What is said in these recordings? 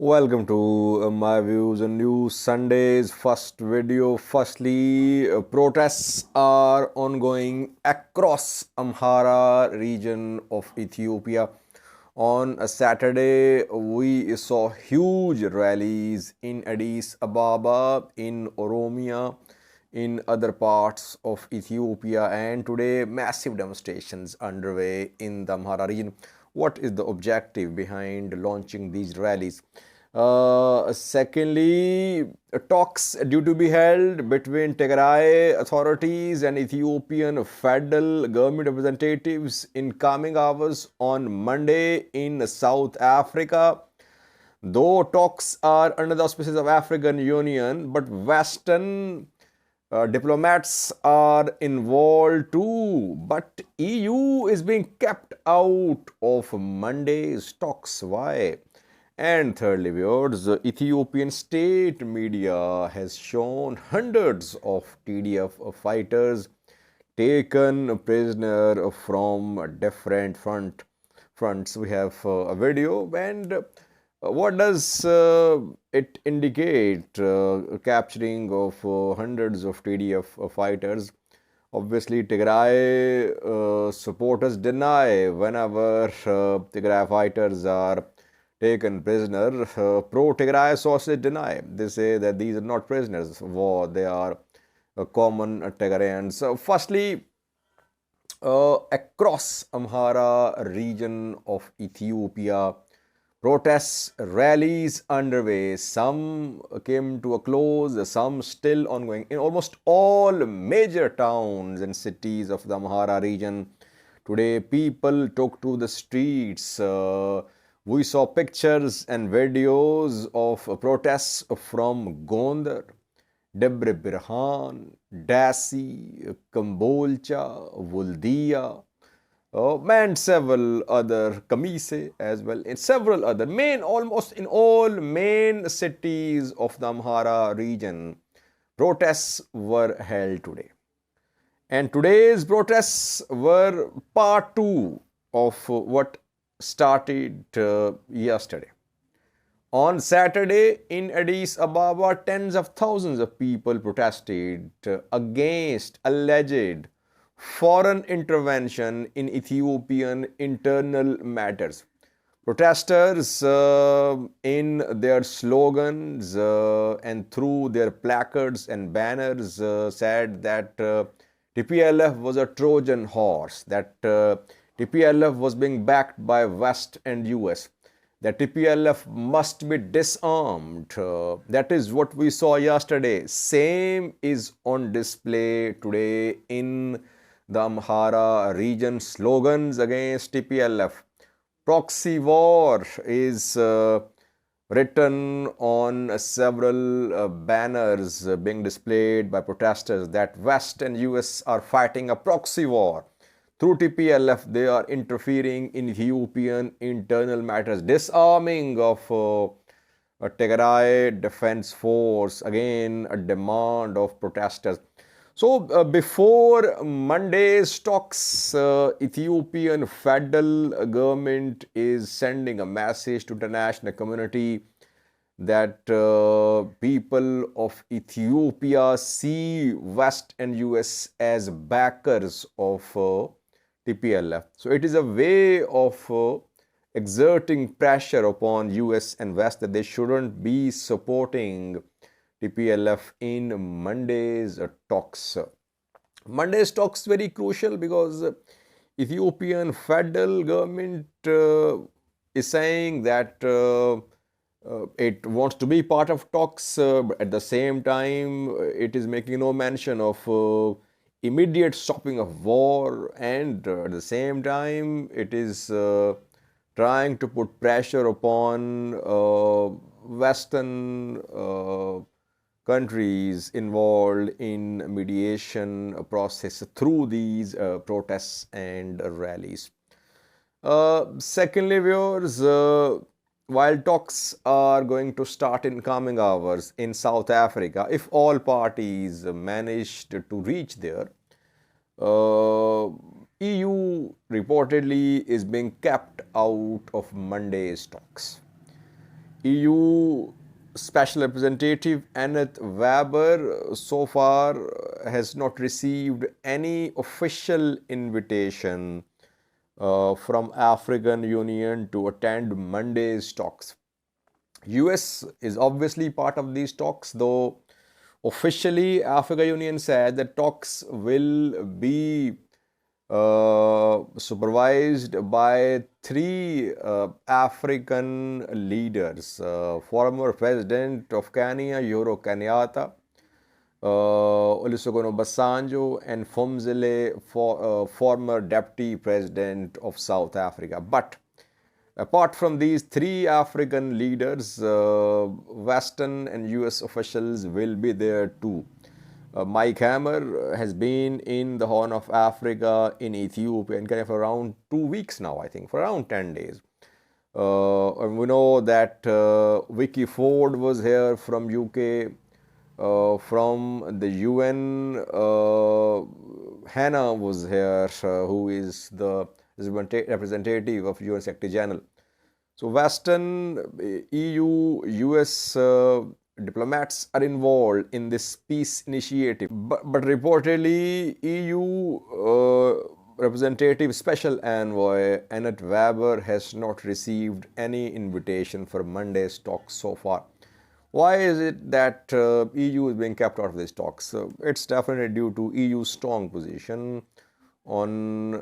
Welcome to my views and news Sunday's first video. Firstly, protests are ongoing across Amhara region of Ethiopia. On a Saturday, we saw huge rallies in Addis Ababa, in Oromia, in other parts of Ethiopia, and today massive demonstrations underway in the Amhara region. What is the objective behind launching these rallies? Secondly, talks due to be held between Tigray authorities and Ethiopian federal government representatives in coming hours on Monday in South Africa. Though talks are under the auspices of African Union, but Western diplomats are involved too, but EU is being kept out of Monday's talks. Why? And thirdly, viewers, Ethiopian state media has shown hundreds of TDF fighters taken prisoner from different fronts. We have a video, and what does it indicate? Capturing of hundreds of TDF fighters. Obviously, Tigray supporters deny whenever Tigray fighters are taken prisoner. Pro-Tigray sources deny. They say that these are not prisoners of war. They are common Tigrayans. Firstly, across Amhara region of Ethiopia, protests, rallies underway. Some came to a close, some still ongoing. In almost all major towns and cities of the Amhara region, today people took to the streets. We saw pictures and videos of protests from Gondar, Debre Birhan, Dasi, Kambolcha, Wuldia, and several other Kamise as well, in several other almost in all main cities of the Amhara region, protests were held today. And today's protests were part two of what started yesterday. On Saturday in Addis Ababa, tens of thousands of people protested against alleged foreign intervention in Ethiopian internal matters. Protesters, in their slogans and through their placards and banners, said that TPLF was a Trojan horse, that TPLF was being backed by West and US, that TPLF must be disarmed. That is what we saw yesterday. Same is on display today in the Amhara region. Slogans against TPLF. Proxy war is written on several banners being displayed by protesters, that West and US are fighting a proxy war. Through TPLF, they are interfering in Ethiopian internal matters, disarming of a Tigray Defense Force, again a demand of protesters. So before Monday's talks, Ethiopian federal government is sending a message to the international community that people of Ethiopia see West and US as backers of TPLF. So it is a way of exerting pressure upon US and West that they shouldn't be supporting TPLF in Monday's talks. Monday's talks very crucial because Ethiopian federal government is saying that it wants to be part of talks. At the same time, it is making no mention of immediate stopping of war, and at the same time, it is trying to put pressure upon Western countries involved in mediation process through these protests and rallies. Secondly, viewers, while talks are going to start in coming hours in South Africa, if all parties managed to reach there, EU reportedly is being kept out of Monday's talks. EU Special Representative Annette Weber so far has not received any official invitation from African Union to attend Monday's talks. US is obviously part of these talks, though officially African Union said that talks will be supervised by three African leaders, former President of Kenya, Uhuru Kenyatta, Olusegun Obasanjo, and Fumzile, former Deputy President of South Africa. But apart from these three African leaders, Western and US officials will be there too. Mike Hammer has been in the Horn of Africa, in Ethiopia, and Kenya for around 2 weeks now, I think, for around 10 days. And we know that Vicky Ford was here from UK, from the UN, Hannah was here, who is the representative of UN Secretary General. So Western, EU, US diplomats are involved in this peace initiative. But reportedly, EU representative special envoy Annette Weber has not received any invitation for Monday's talks so far. Why is it that EU is being kept out of these talks? It's definitely due to EU's strong position on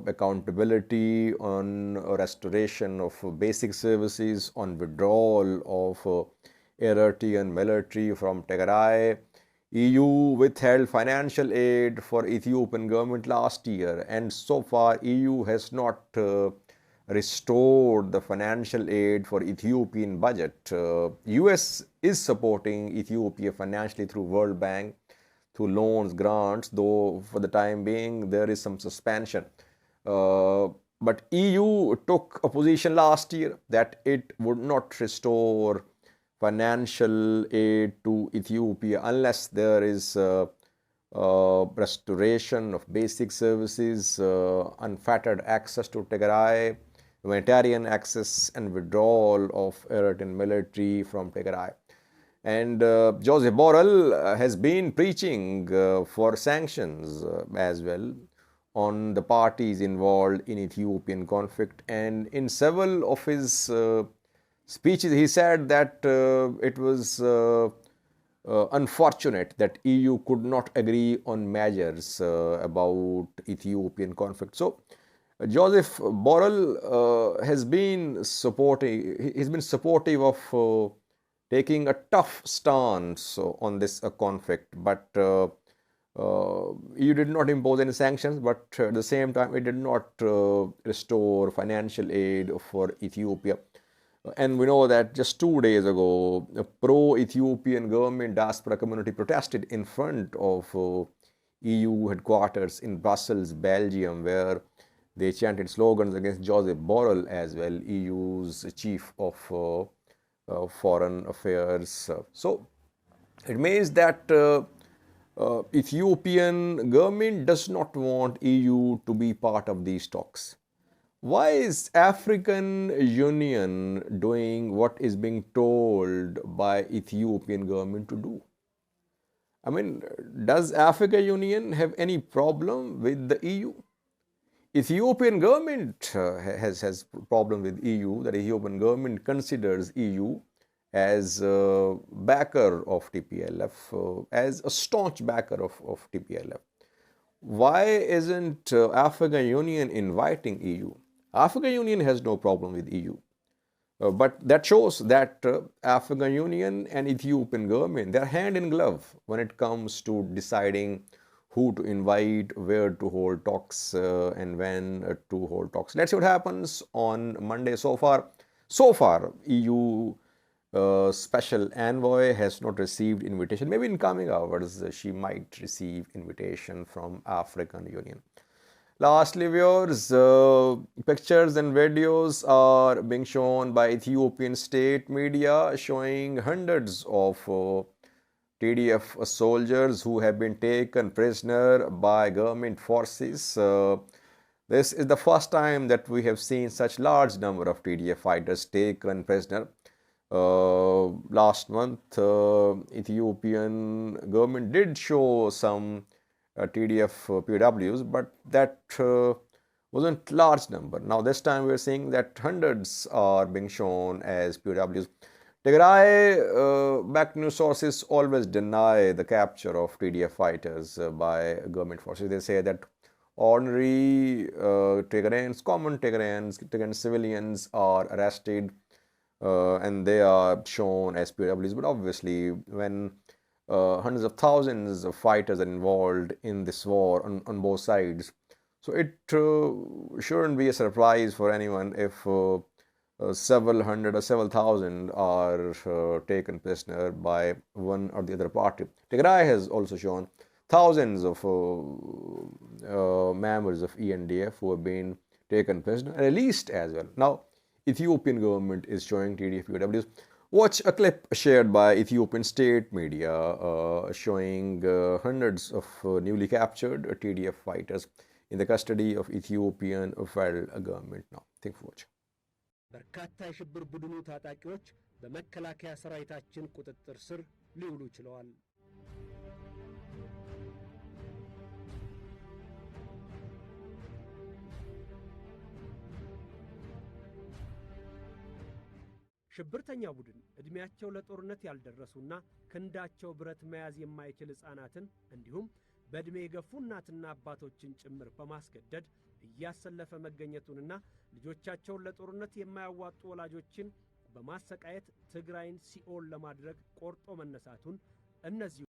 accountability, on restoration of basic services, on withdrawal of Eritrean military from Tigray. EU withheld financial aid for Ethiopian government last year, and so far EU has not restored the financial aid for Ethiopian budget. US is supporting Ethiopia financially through World Bank, through loans, grants, though for the time being there is some suspension. But EU took a position last year that it would not restore financial aid to Ethiopia unless there is restoration of basic services, unfettered access to Tigray, humanitarian access, and withdrawal of Eritrean military from Tigray. And Joseph Borrell has been preaching for sanctions as well on the parties involved in Ethiopian conflict. And in several of his speeches, he said that it was unfortunate that EU could not agree on measures about Ethiopian conflict. So Joseph Borrell has been supporting. He's been supportive of taking a tough stance on this conflict, but EU did not impose any sanctions, but at the same time it did not restore financial aid for Ethiopia. And we know that just 2 days ago, a pro-Ethiopian government diaspora community protested in front of EU headquarters in Brussels, Belgium, where they chanted slogans against Joseph Borrell as well, EU's chief of foreign affairs. So it means that Ethiopian government does not want EU to be part of these talks. Why is African Union doing what is being told by Ethiopian government to do? I mean, does African Union have any problem with the EU? Ethiopian government has problem with EU, that Ethiopian government considers EU as a backer of TPLF, as a staunch backer of TPLF. Why isn't African Union inviting EU? African Union has no problem with EU. But that shows that African Union and Ethiopian government, they're hand in glove when it comes to deciding who to invite, where to hold talks, and when to hold talks. Let's see what happens on Monday. So far, EU special envoy has not received invitation. Maybe in coming hours, she might receive invitation from African Union. Lastly, viewers, pictures and videos are being shown by Ethiopian state media showing hundreds of TDF soldiers who have been taken prisoner by government forces. This is the first time that we have seen such large number of TDF fighters taken prisoner. Last month, Ethiopian government did show some TDF POWs, but that wasn't large number. Now this time we're seeing that hundreds are being shown as POWs. Tigray backed news sources always deny the capture of TDF fighters by government forces. They say that ordinary Tigrayans, common Tigray civilians are arrested and they are shown as POWs. But obviously, when hundreds of thousands of fighters are involved in this war on both sides, so it shouldn't be a surprise for anyone if several hundred or several thousand are taken prisoner by one or the other party. Tigray has also shown thousands of members of ENDF who have been taken prisoner and released as well. Now, Ethiopian government is showing TDF POWs. Watch a clip shared by Ethiopian state media showing hundreds of newly captured TDF fighters in the custody of Ethiopian federal government now. Thank you for watching. በርካታ የሽብር ቡድኑ ታጣቂዎች በመከላከያ ሰራዊታችን ቁጥጥር ስር ሊውሉ ችለዋል። ሽብርተኛ ቡድን እድሜያቸው ለጦርነት ያልደረሱና ክንዳቸው ብረት መያዝ የማይችል ህፃናትን እንዲሁም በእድሜ የገፉ እናትና አባቶችን ጭምር በማስገደድ እያሰለፈ መገኘቱንና ልጆቻቸውን ለጦርነት የማያዋጡ ወላጆችን በማሰቃየት ትግራይን ሲኦል ለማድረግ ቆርጦ መነሳቱን እነዚህ